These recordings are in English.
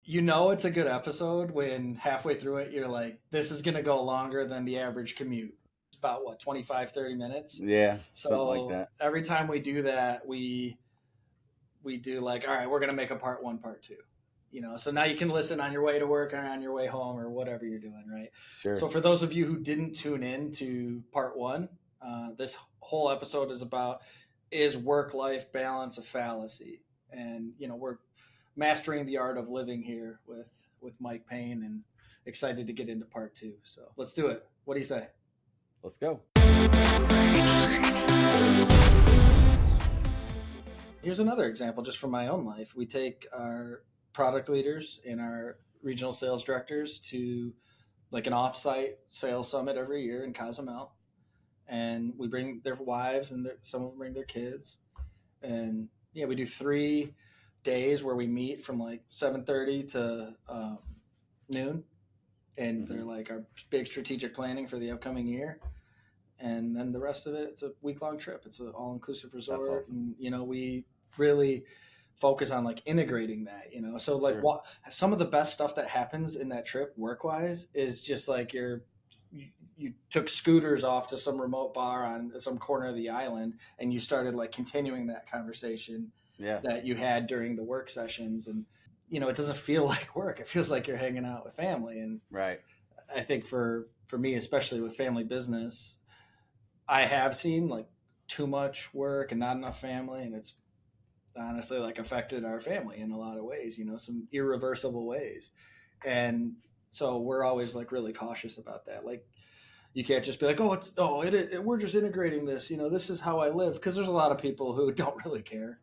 it's a good episode when halfway through it, you're like, this is going to go longer than the average commute. It's about what, 25, 30 minutes. Yeah. Something like So that. every time we do that, we do like, all right, we're going to make a part one, part two. So now you can listen on your way to work or on your way home or whatever you're doing, right? Sure. So for those of you who didn't tune in to part one, this whole episode is work-life balance a fallacy? And we're mastering the art of living here with Mike Payne, and excited to get into part two. So let's do it. What do you say? Let's go. Here's another example just from my own life. We take our product leaders and our regional sales directors to like an offsite sales summit every year in Cozumel, and we bring their wives and some of them bring their kids, and we do 3 days where we meet from like 7:30 to noon, and they're like our big strategic planning for the upcoming year. And then the rest of it, it's a week-long trip. It's an all-inclusive resort. That's awesome. And we really focus on like integrating that, so like Sure. Some of the best stuff that happens in that trip work-wise is just like you took scooters off to some remote bar on some corner of the island, and you started like continuing that conversation that you had during the work sessions. And it doesn't feel like work. It feels like you're hanging out with family. And right. I think for me, especially with family business, I have seen like too much work and not enough family, and it's honestly like affected our family in a lot of ways, some irreversible ways. And so we're always like really cautious about that. Like you can't just be like, we're just integrating this, this is how I live. Because there's a lot of people who don't really care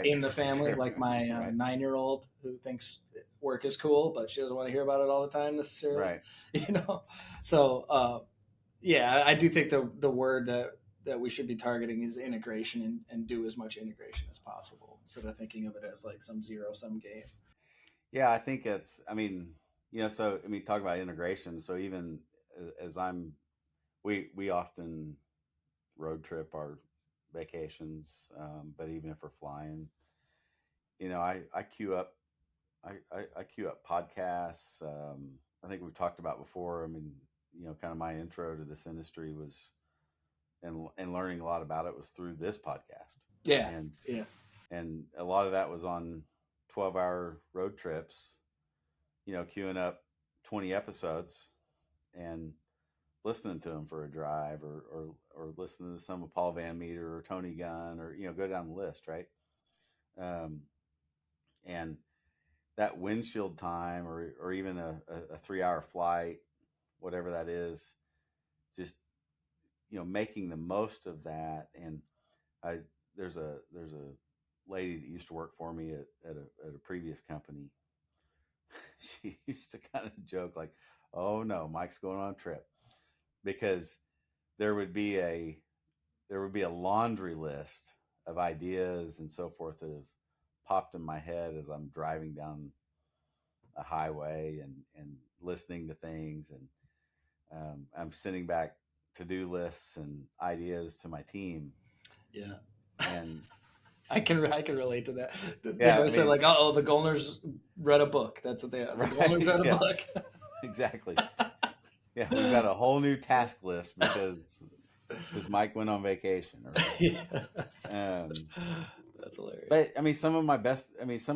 in the family, like my 9-year-old who thinks work is cool, but she doesn't want to hear about it all the time necessarily. Right. So I do think the word that we should be targeting is integration, and do as much integration as possible instead of thinking of it as like some zero-sum game. Yeah, I think it's, talk about integration. So even as we often road trip our vacations, but even if we're flying, I queue up podcasts. I think we've talked about before. Kind of my intro to this industry was, and learning a lot about it was through this podcast. Yeah. And a lot of that was on 12-hour road trips, queuing up 20 episodes and listening to them for a drive, or listening to some of Paul Van Meter or Tony Gunn, or, go down the list. Right. And that windshield time, or even a 3-hour flight, whatever that is, just, making the most of that. And there's a lady that used to work for me at a previous company. She used to kind of joke like, oh no, Mike's going on a trip, because there would be a laundry list of ideas and so forth that have popped in my head as I'm driving down a highway and listening to things. And I'm sending back to-do lists and ideas to my team. Yeah. And I can relate to that. They always say like, oh, the Goellners read a book. That's what they are. The Goellners read a book. Exactly. Yeah, we've got a whole new task list because Mike went on vacation. That's hilarious. But some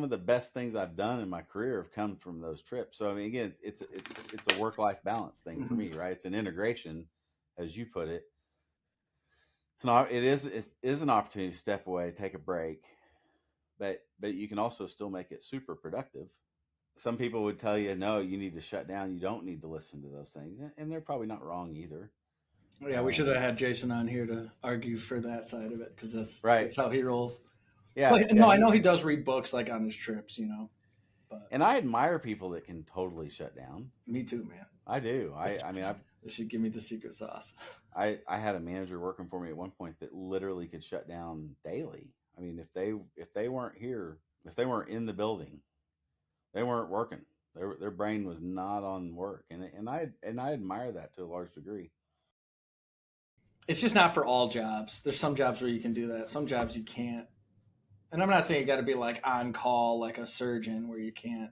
of the best things I've done in my career have come from those trips. So again, it's a work-life balance thing for me, right? It's an integration, as you put it. It is an opportunity to step away, take a break, but you can also still make it super productive. Some people would tell you, no, you need to shut down. You don't need to listen to those things, and they're probably not wrong either. Yeah, we should have had Jason on here to argue for that side of it, because that's right. That's how he rolls. Yeah, I know he does read books like on his trips, But and I admire people that can totally shut down. Me too, man. I do. I they should give me the secret sauce. I had a manager working for me at one point that literally could shut down daily. If they weren't here, if they weren't in the building, they weren't working. Their brain was not on work, and I admire that to a large degree. It's just not for all jobs. There's some jobs where you can do that. Some jobs you can't. And I'm not saying you got to be like on call like a surgeon, where you can't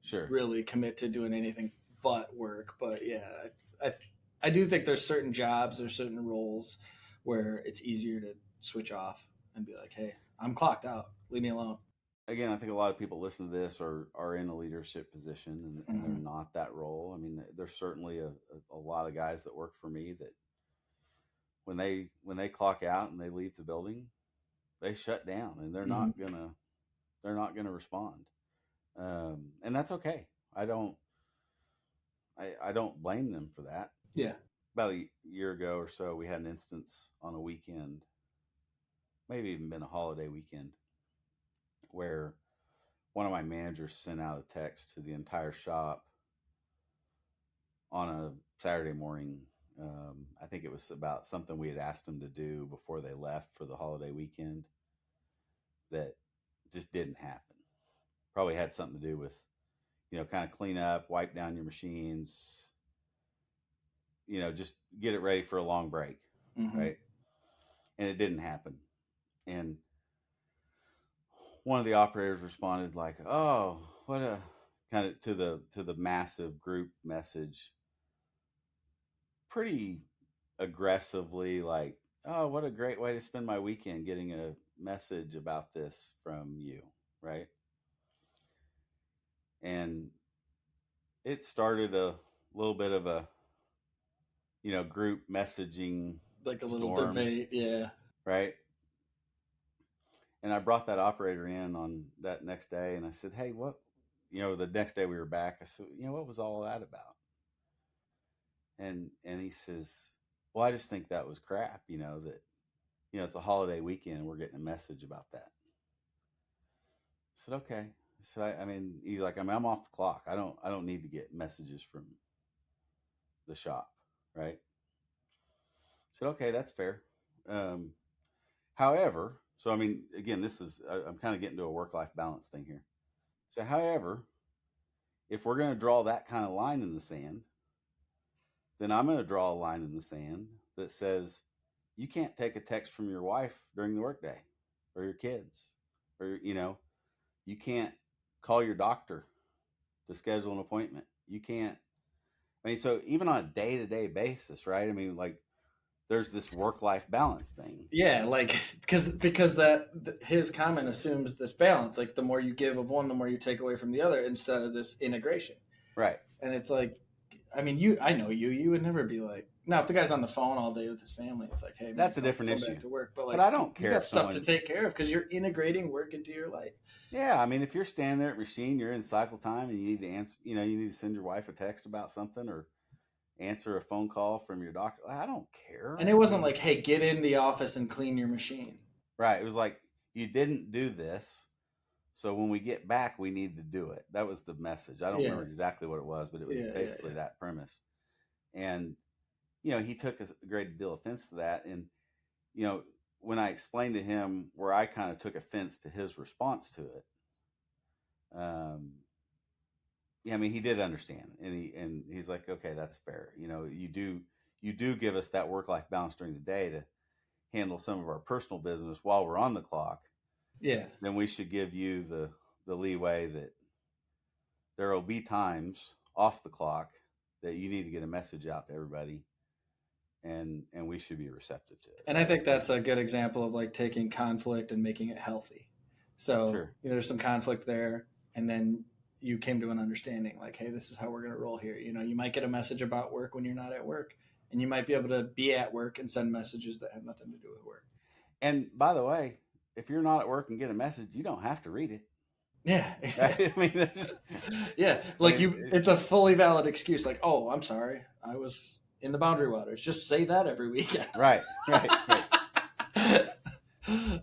Sure. really commit to doing anything but work. But yeah, I do think there's certain jobs, there's certain roles where it's easier to switch off and be like, hey, I'm clocked out. Leave me alone. Again, I think a lot of people listen to this are in a leadership position, and they're Mm-hmm. not that role. I mean, there's certainly a lot of guys that work for me that when they clock out and they leave the building, they shut down and Mm-hmm. they're not gonna respond, and that's okay. I don't I don't blame them for that. Yeah. About a year ago or so, we had an instance on a weekend, maybe even been a holiday weekend, where one of my managers sent out a text to the entire shop on a Saturday morning. I think it was about something we had asked them to do before they left for the holiday weekend that just didn't happen. Probably had something to do with, kind of clean up, wipe down your machines, just get it ready for a long break, Mm-hmm. right? And it didn't happen. And one of the operators responded like, "Oh, what a," kind of to the massive group message, pretty aggressively, like, "Oh, what a great way to spend my weekend, getting a message about this from you," right? And it started a little bit of a, group messaging Like a little storm, debate. Yeah. right? And I brought that operator in on that next day, and I said, "Hey, what?" The next day we were back. I said, "What was all that about?" And he says, "Well, I just think that was crap. That it's a holiday weekend. We're getting a message about that." I said, "Okay." So I mean, he's like, I'm off the clock. I don't need to get messages from the shop, right?" I said, "Okay, that's fair." Um, However, so I mean, again, I'm kind of getting to a work life balance thing here. So, however, if we're going to draw that kind of line in the sand, then I'm going to draw a line in the sand that says you can't take a text from your wife during the workday, or your kids, or you can't call your doctor to schedule an appointment. You can't. I mean, so even on a day to day basis, right? I mean, like, there's this work life balance thing, Yeah, like because that his comment assumes this balance. Like the more you give of one, the more you take away from the other, instead of this integration. right? And it's like, I mean, I know you would never be like, now if the guy's on the phone all day with his family, it's like, hey man, That's a go different go back issue. to work. But But like I don't you care got if stuff to someone, take care of because you're integrating work into your life. yeah, I mean, if you're standing there at machine, you're in cycle time, and you need to answer, you need to send your wife a text about something, or answer a phone call from your doctor. I don't And care. it I wasn't mean, like, hey, get in the office and clean your machine. right? It was like, you didn't do this, so when we get back, we need to do it. That was the message. I don't Yeah, remember exactly what it was, but it was yeah, yeah, basically yeah. that premise. And he took a great deal of offense to that. And you know, when I explained to him where I kind of took offense to his response to it, um, yeah, I mean, he did understand, and he's like, "Okay, that's fair. You do give us that work life balance during the day to handle some of our personal business while we're on the clock. Yeah. Then we should give you the leeway that there will be times off the clock that you need to get a message out to everybody, and we should be receptive to it, And I right? think So that's a good example of like taking conflict and making it healthy. So sure. there's some conflict there, and then you came to an understanding like, hey, this is how we're going to roll here. You might get a message about work when you're not at work, and you might be able to be at work and send messages that have nothing to do with work. And by the way, if you're not at work and get a message, you don't have to read it. Yeah. Right? I mean, Yeah. I Like mean, it's a fully valid excuse. Like, oh, I'm sorry. I was in the boundary waters. Just say that every weekend. right, right, right. I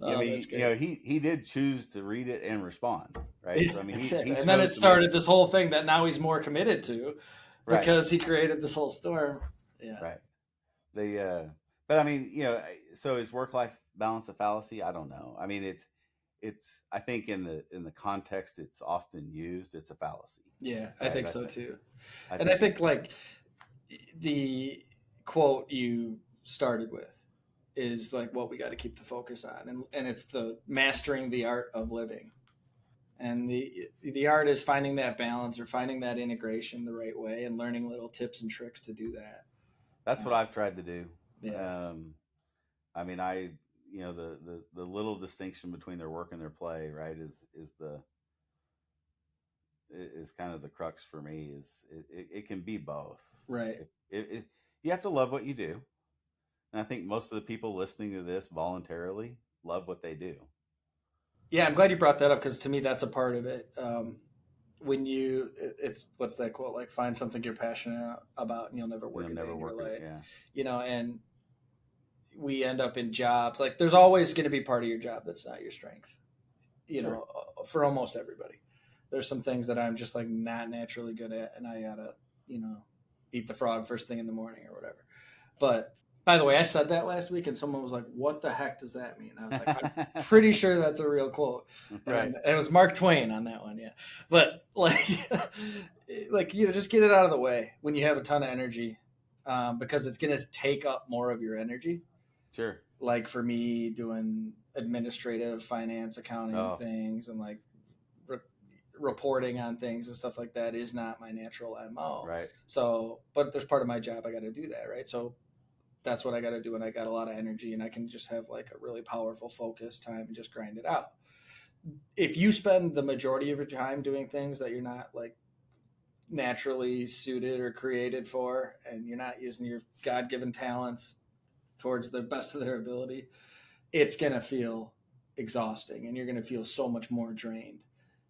Oh, that's mean, great. he did choose to read it and respond, right? Yeah, So I mean, he exactly. And then chose it to make started this whole thing that now he's more committed to right, because he created this whole storm. Yeah. right. The but I mean, so is work life balance a fallacy? I don't know. I mean, it's I think in the context it's often used, it's a fallacy, Yeah, I right? think so too. I And I think think it's like the quote you started with is like what we got to keep the focus on, and it's the mastering the art of living. And the art is finding that balance or finding that integration the right way and learning little tips and tricks to do that. That's what I've tried to do. Yeah. Um, I mean, I the little distinction between their work and their play, right, is kind of the crux for me. Is it can be both. Right. It you have to love what you do, and I think most of the people listening to this voluntarily love what they do. Yeah, I'm glad you brought that up because to me that's a part of it. When it's what's that quote, like find something you're passionate about and you'll never You'll work a day never in your work it. life. Yeah, And we end up in jobs like there's always going to be part of your job that's not your strength. sure. For almost everybody, there's some things that I'm just like not naturally good at, and I gotta you know eat the frog first thing in the morning or whatever. But by the way, I said that last week, and someone was like, "What the heck does that mean?" I was like, "I'm pretty sure that's a real quote," Right, and it was Mark Twain on that one. Yeah, but like, like just get it out of the way when you have a ton of energy, because it's gonna take up more of your energy. sure. Like for me, doing administrative, finance, accounting Oh, things, and like re- reporting on things and stuff like that is not my natural MO. right, So, but there's part of my job I got to do that, right? So that's what I got to do, and I got a lot of energy, and I can just have like a really powerful focus time and just grind it out. If you spend the majority of your time doing things that you're not like naturally suited or created for, and you're not using your God-given talents towards the best of their ability, it's going to feel exhausting and you're going to feel so much more drained.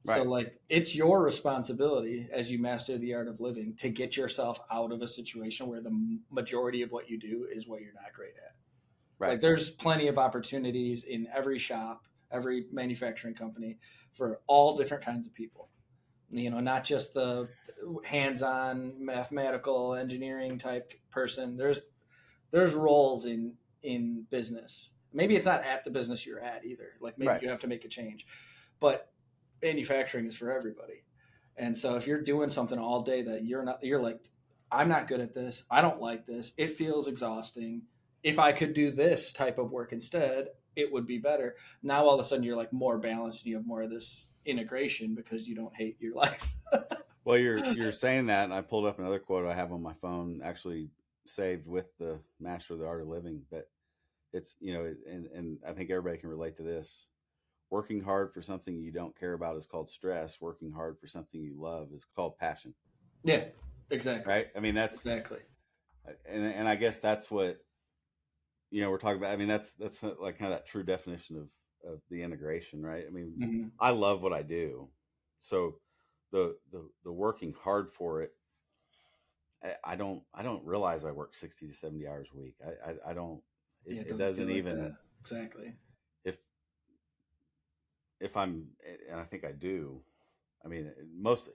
So, right, like, it's your responsibility as you master the art of living to get yourself out of a situation where the majority of what you do is what you're not great at. right, Like, there's plenty of opportunities in every shop, every manufacturing company for all different kinds of people. Not just the hands-on mathematical engineering type person. There's roles in business. Maybe it's not at the business you're at either. Like maybe right, you have to make a change, but manufacturing is for everybody. And so if you're doing something all day that you're like, I'm not good at this. I don't like this. It feels exhausting. If I could do this type of work instead, it would be better. Now all of a sudden you're like more balanced and you have more of this integration because you don't hate your life. Well, you're saying that, and I pulled up another quote I have on my phone, actually saved with the Master of the Art of Living. But it's and I think everybody can relate to this. Working hard for something you don't care about is called stress. Working hard for something you love is called passion. Yeah, exactly. Right? I mean, that's Exactly. and I guess that's what we're talking about. I mean, that's like kind of that true definition of the integration, right? I mean, Mm-hmm. I love what I do, so the working hard for it, I don't realize I work 60 to 70 hours a week. I don't. Yeah, it It doesn't doesn't feel like even that. Exactly. if if I'm and I think I do. I mean, most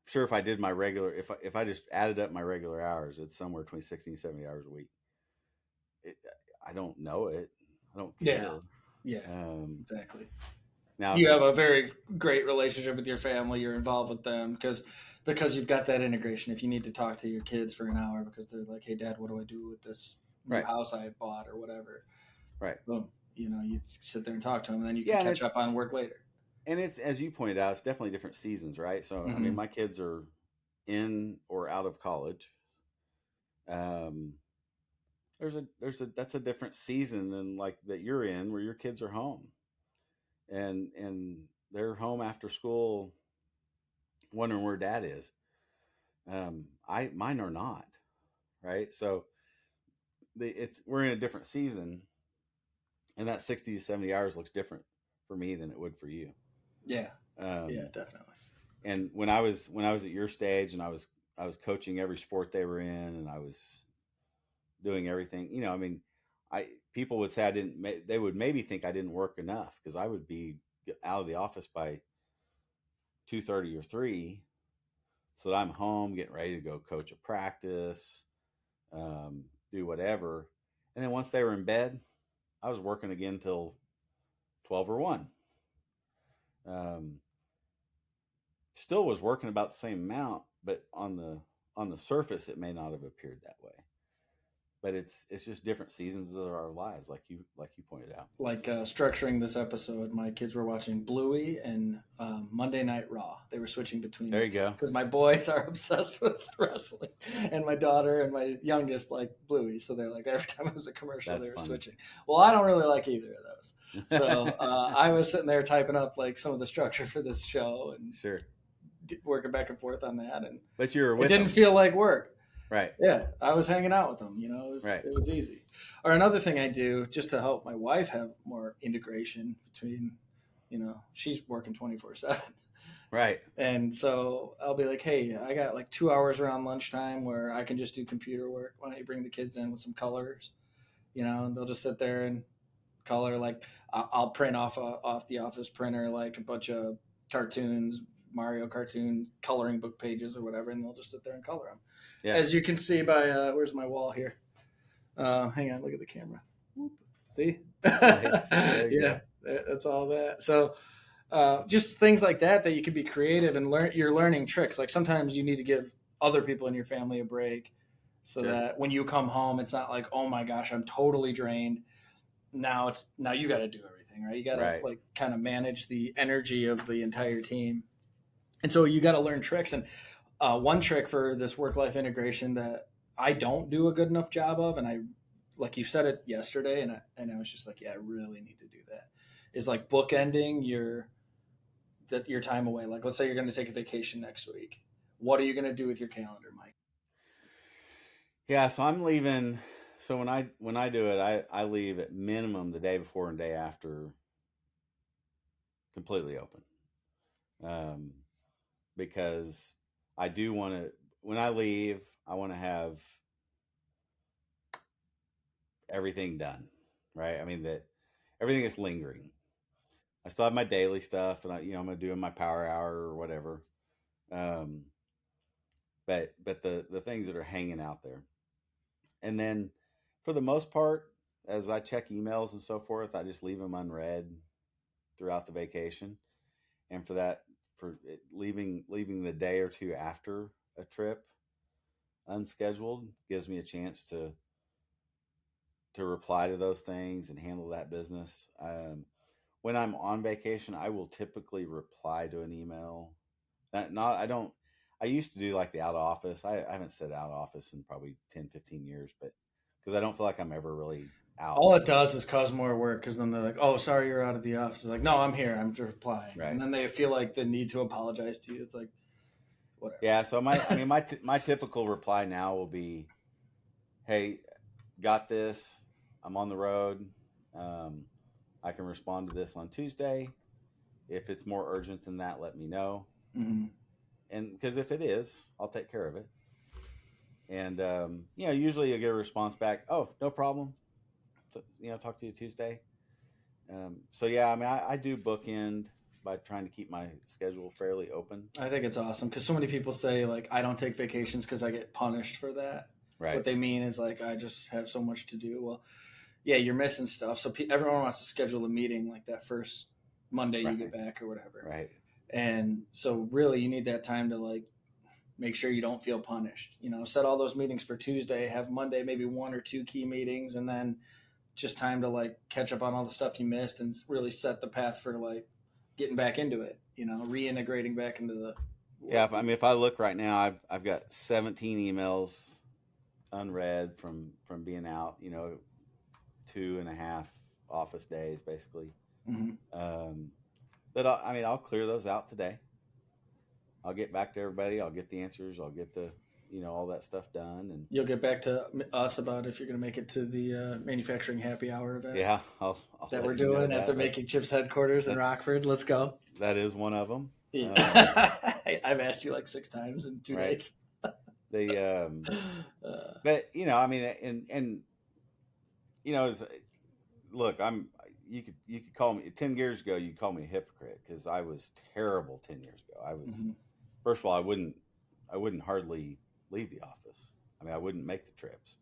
sure if I did my regular if I just added up my regular hours, it's somewhere between 60 and 70 hours a week. It, I don't know it. I don't Yeah. care. Yeah. Um, Exactly. now You if have it's a very great relationship with your family. You're involved with them because you've got that integration. If you need to talk to your kids for an hour because they're like, "Hey, Dad, what do I do with this new right, house I bought or whatever?" right, Boom. You sit there and talk to them, and then you can yeah, catch up on work later. and it's as you pointed out, it's definitely different seasons, right? So I mean, Mm-hmm. my kids are in or out of college. Um, there's a that's a different season than like that you're in where your kids are home and they're home after school wondering where dad is. I mine are not, right? So it's we're in a different season, and that 60 to 70 hours looks different for me than it would for you. Yeah. Yeah. Um, Definitely. and when I was at your stage and I was coaching every sport they were in and I was doing everything, I mean, I people would say I didn't they would maybe think I didn't work enough because I would be out of the office by 2:30 or 3 so that I'm home getting ready to go coach a practice, do whatever. And then once they were in bed, I was working again till 12 or 1. Um, Still was working about the same amount, but on the surface, it may not have appeared that way. but it's just different seasons of our lives, like you pointed out. Like structuring this episode, my kids were watching Bluey and Monday Night Raw. They were switching between There you go. because my boys are obsessed with wrestling, and my daughter and my youngest like Bluey. So they're like every time it was a commercial, That's they were funny. switching. Well, I don't really like either of those. So I was sitting there typing up like some of the structure for this show and Sure. working back and forth on that, and But you were it with didn't them. feel like work. Right. Yeah, I was hanging out with them. You know, Right. it was easy. Or another thing I do just to help my wife have more integration between, you know, she's working 24/7. Right. And so I'll be like, hey, I got like 2 hours around lunchtime where I can just do computer work. Why don't you bring the kids in with some colors? You know, and they'll just sit there and color. Like I'll print off the office printer like a bunch of cartoons, Mario cartoons, coloring book pages or whatever, and they'll just sit there and color them. Yeah. As you can see by where's my wall here? Hang on, look at the camera. See? Yeah, that's all that. So just things like that you can be creative and learn. You're learning tricks. Like sometimes you need to give other people in your family a break, so Sure. that when you come home, it's not like, oh my gosh, I'm totally drained. Now you got to do everything, right? You got to like kind of manage the energy of the entire team, and so you got to learn tricks. And one trick for this work-life integration that I don't do a good enough job of, and I, like you said it yesterday, and I was just like, yeah, I really need to do that, is like bookending your time away. Like, let's say you're going to take a vacation next week. What are you going to do with your calendar, Mike? Yeah, so I'm leaving. So when I do it, I leave at minimum the day before and day after completely open, because I do want to. When I leave, I want to have everything done, right? I mean that everything is lingering. I still have my daily stuff, and I'm gonna do my power hour or whatever. Um, but the things that are hanging out there, and then for the most part, as I check emails and so forth, I just leave them unread throughout the vacation. And for leaving the day or two after a trip unscheduled gives me a chance to reply to those things and handle that business. When I'm on vacation, I will typically reply to an email. I don't. I used to do like the out of office. I haven't said out of office in probably 10, 15 years, but because I don't feel like I'm ever really out. All it does is cause more work because then they're like, oh, sorry, you're out of the office. It's like, no, I'm here. I'm just replying. Right. And then they feel like the need to apologize to you. It's like, whatever. Yeah. So my typical reply now will be, hey, got this. I'm on the road. I can respond to this on Tuesday. If it's more urgent than that, let me know. Mm-hmm. And because if it is, I'll take care of it. And usually you get a response back. Oh, no problem. Talk to you Tuesday. So yeah, I mean, I do bookend by trying to keep my schedule fairly open. I think it's awesome because so many people say like I don't take vacations because I get punished for that. Right. What they mean is like I just have so much to do. Well, yeah, you're missing stuff. So everyone wants to schedule a meeting like that first Monday you get back or whatever. Right. And so really you need that time to like make sure you don't feel punished. Set all those meetings for Tuesday, have Monday maybe one or two key meetings, and then just time to like catch up on all the stuff you missed and really set the path for like getting back into it, reintegrating back into the work. Yeah, if I look right now, I've got 17 emails unread from being out, 2.5 office days basically. Mm-hmm. But I'll clear those out today. I'll get back to everybody. I'll get the answers. I'll get the all that stuff done, and you'll get back to us about if you're going to make it to the manufacturing happy hour event. Yeah, I'll that we're doing at the MakingChips headquarters in Rockford. Let's go. That is one of them. Yeah. I've asked you like 6 times in 2 days. But look, you could call me 10 years ago. You'd call me a hypocrite because I was terrible 10 years ago. I was first of all, I wouldn't hardly leave the office. I mean, I wouldn't make the trips.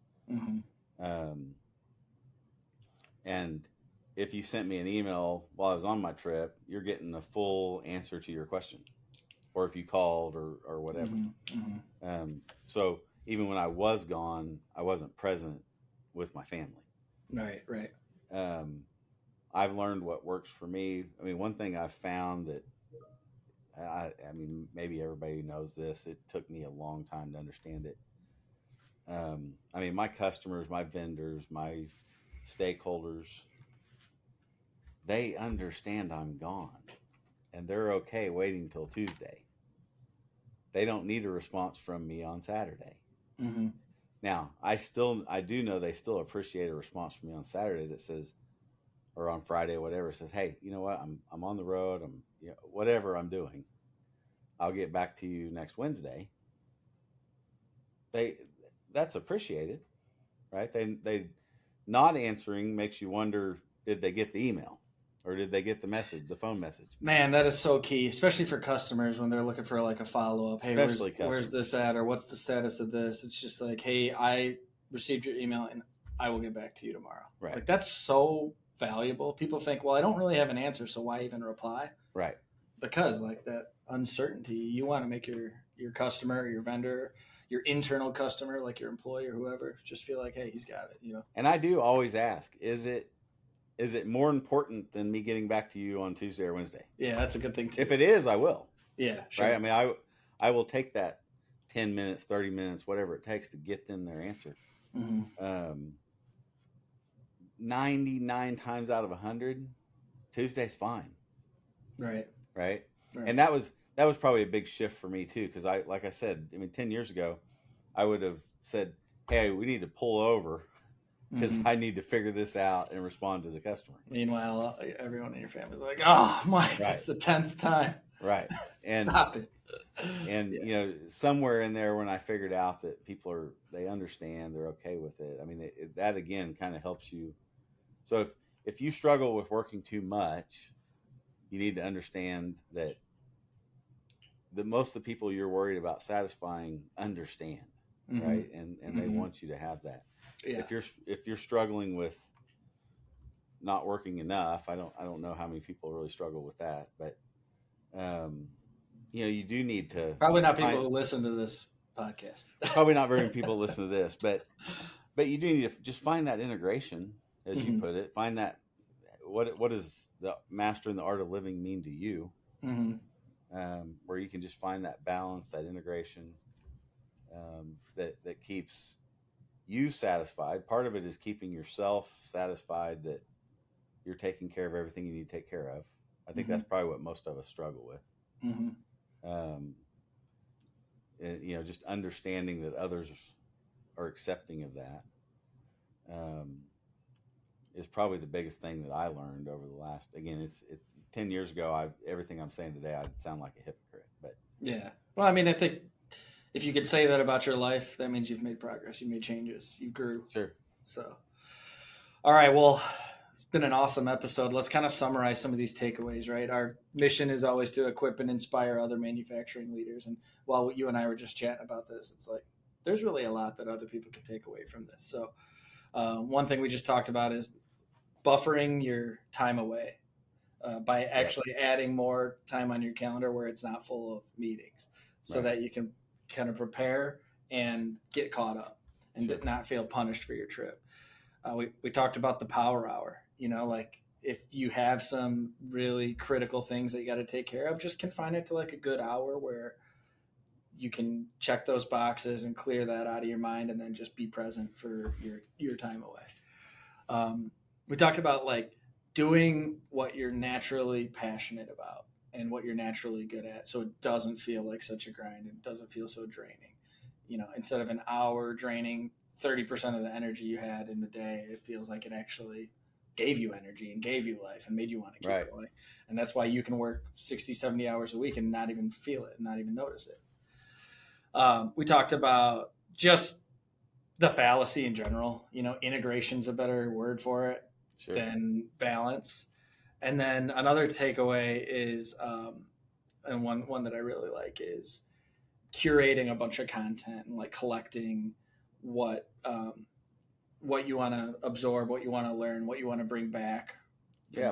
And if you sent me an email while I was on my trip, you're getting a full answer to your question, or if you called or whatever. So even when I was gone, I wasn't present with my family. Right. Right. I've learned what works for me. I mean, one thing I've found that I mean, maybe everybody knows this. It took me a long time to understand it. I mean, my customers, my vendors, my stakeholders, they understand I'm gone and they're okay waiting till Tuesday. They don't need a response from me on Saturday. Mm-hmm. Now, I do know they still appreciate a response from me on Saturday that says, or on Friday, whatever, says, "Hey, you know what? I'm on the road. Whatever I'm doing, I'll get back to you next Wednesday." They That's appreciated, right? They not answering makes you wonder, did they get the email or did they get the message, the phone message? Man, that is so key, especially for customers when they're looking for like a follow up. Hey, Especially where's customers. this at, or what's the status of this? It's just like, hey, I received your email and I will get back to you tomorrow. Right. Like that's so valuable. People think, well, I don't really have an answer, so why even reply? Right. Because like that uncertainty, you want to make your customer, your vendor, your internal customer, like your employee or whoever, just feel like, hey, he's got it. You know. And I do always ask, is it more important than me getting back to you on Tuesday or Wednesday? Yeah, that's a good thing too. If it is, I will. Yeah, sure. Right. I mean, I will take that 10 minutes, 30 minutes, whatever it takes to get them their answer. Mm-hmm. 99 times out of 100, Tuesday's fine. Right. Right. Right. And that was probably a big shift for me too. Cause like I said, I mean, 10 years ago, I would have said, "Hey, we need to pull over because I need to figure this out and respond to the customer." Meanwhile, everyone in your family's like, "Oh, Mike, that's the 10th time." Right. And stop it. And somewhere in there, when I figured out that they understand, they're okay with it. I mean, that again kind of helps you. So if you struggle with working too much, you need to understand that most of the people you're worried about satisfying understand, right? And they want you to have that. Yeah. If you're struggling with not working enough, I don't know how many people really struggle with that, but you do need to probably not people who listen to this podcast. Probably not very many people listen to this, but you do need to just find that integration, as you put it. Find that what does the master and the art of living mean to you, where you can just find that balance, that integration, that keeps you satisfied. Part of it is keeping yourself satisfied that you're taking care of everything you need to take care of. I think that's probably what most of us struggle with. Just understanding that others are accepting of that is probably the biggest thing that I learned over the last. Again, 10 years ago. Everything I'm saying today, I'd sound like a hypocrite, but yeah. Well, I mean, I think if you could say that about your life, that means you've made progress, you made changes, you grew. Sure. So, all right. Well, it's been an awesome episode. Let's kind of summarize some of these takeaways, right? Our mission is always to equip and inspire other manufacturing leaders. And while you and I were just chatting about this, it's like there's really a lot that other people can take away from this. So, one thing we just talked about is buffering your time away by actually adding more time on your calendar where it's not full of meetings, so that you can kind of prepare and get caught up and not feel punished for your trip. We talked about the power hour. Like if you have some really critical things that you got to take care of, just confine it to like a good hour where you can check those boxes and clear that out of your mind, and then just be present for your time away. We talked about like doing what you're naturally passionate about and what you're naturally good at, so it doesn't feel like such a grind. It doesn't feel so draining. Instead of an hour draining 30% of the energy you had in the day, it feels like it actually gave you energy and gave you life and made you want to keep going. And that's why you can work 60, 70 hours a week and not even feel it, not even notice it. We talked about just the fallacy in general. Integration's a better word for it than balance. And then another takeaway is, and one that I really like, is curating a bunch of content and like collecting what you want to absorb, what you want to learn, what you want to bring back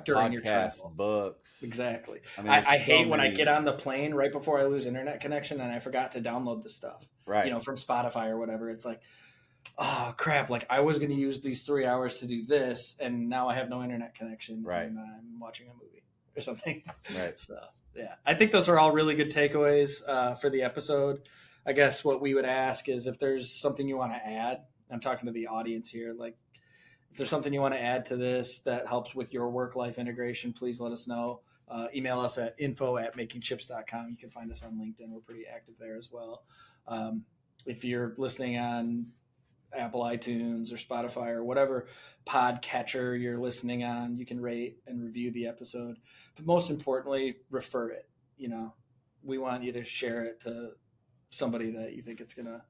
during your travel. Books. Exactly. I hate when I get on the plane right before I lose internet connection and I forgot to download the stuff, from Spotify or whatever. It's like, oh crap, like I was going to use these 3 hours to do this, and now I have no internet connection, Right. and I'm watching a movie or something. Right. So yeah, I think those are all really good takeaways for the episode. I guess what we would ask is if there's something you want to add. I'm talking to the audience here. Like, if there's something you want to add to this that helps with your work-life integration, please let us know. Email us at info@makingchips.com. You can find us on LinkedIn. We're pretty active there as well. If you're listening on Apple iTunes or Spotify or whatever podcatcher you're listening on, you can rate and review the episode. But most importantly, refer it. We want you to share it to somebody that you think it's going to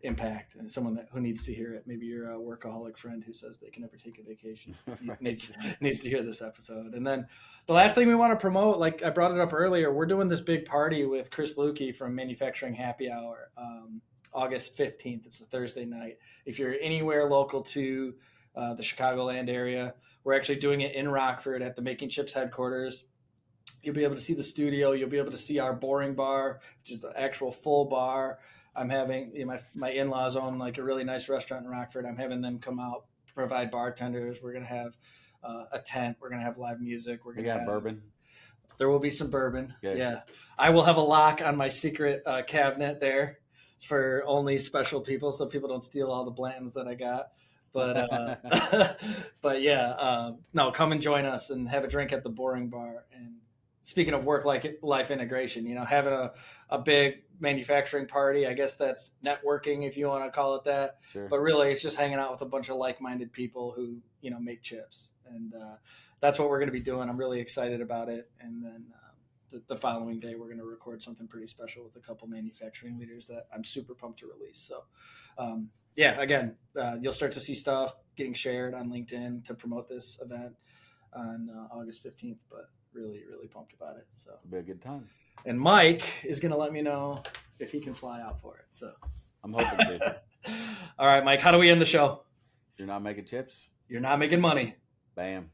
impact, and someone who needs to hear it. Maybe you're a workaholic friend who says they can never take a vacation. Right. needs to hear this episode. And then the last thing we want to promote, like I brought it up earlier, we're doing this big party with Chris Lukey from Manufacturing Happy Hour, August 15th. It's a Thursday night. If you're anywhere local to the Chicagoland area, we're actually doing it in Rockford at the Making Chips headquarters. You'll be able to see the studio. You'll be able to see our boring bar, which is an actual full bar. I'm having my in-laws own like a really nice restaurant in Rockford. I'm having them come out, provide bartenders. We're gonna have a tent. We're gonna have live music. We got bourbon. There will be some bourbon. Good. Yeah, I will have a lock on my secret cabinet there for only special people, so people don't steal all the Blantons that I got. But but yeah, no, come and join us and have a drink at the boring bar. And speaking of work-life integration, having a big manufacturing party, I guess that's networking if you want to call it that. Sure. But really, it's just hanging out with a bunch of like-minded people who make chips, and that's what we're going to be doing. I'm really excited about it. And then the following day, we're going to record something pretty special with a couple manufacturing leaders that I'm super pumped to release. So yeah, again, you'll start to see stuff getting shared on LinkedIn to promote this event on August 15th, but really, really pumped about it. So it'll be a good time. And Mike is going to let me know if he can fly out for it. So I'm hoping to. All right, Mike, how do we end the show? If you're not making chips, you're not making money. Bam.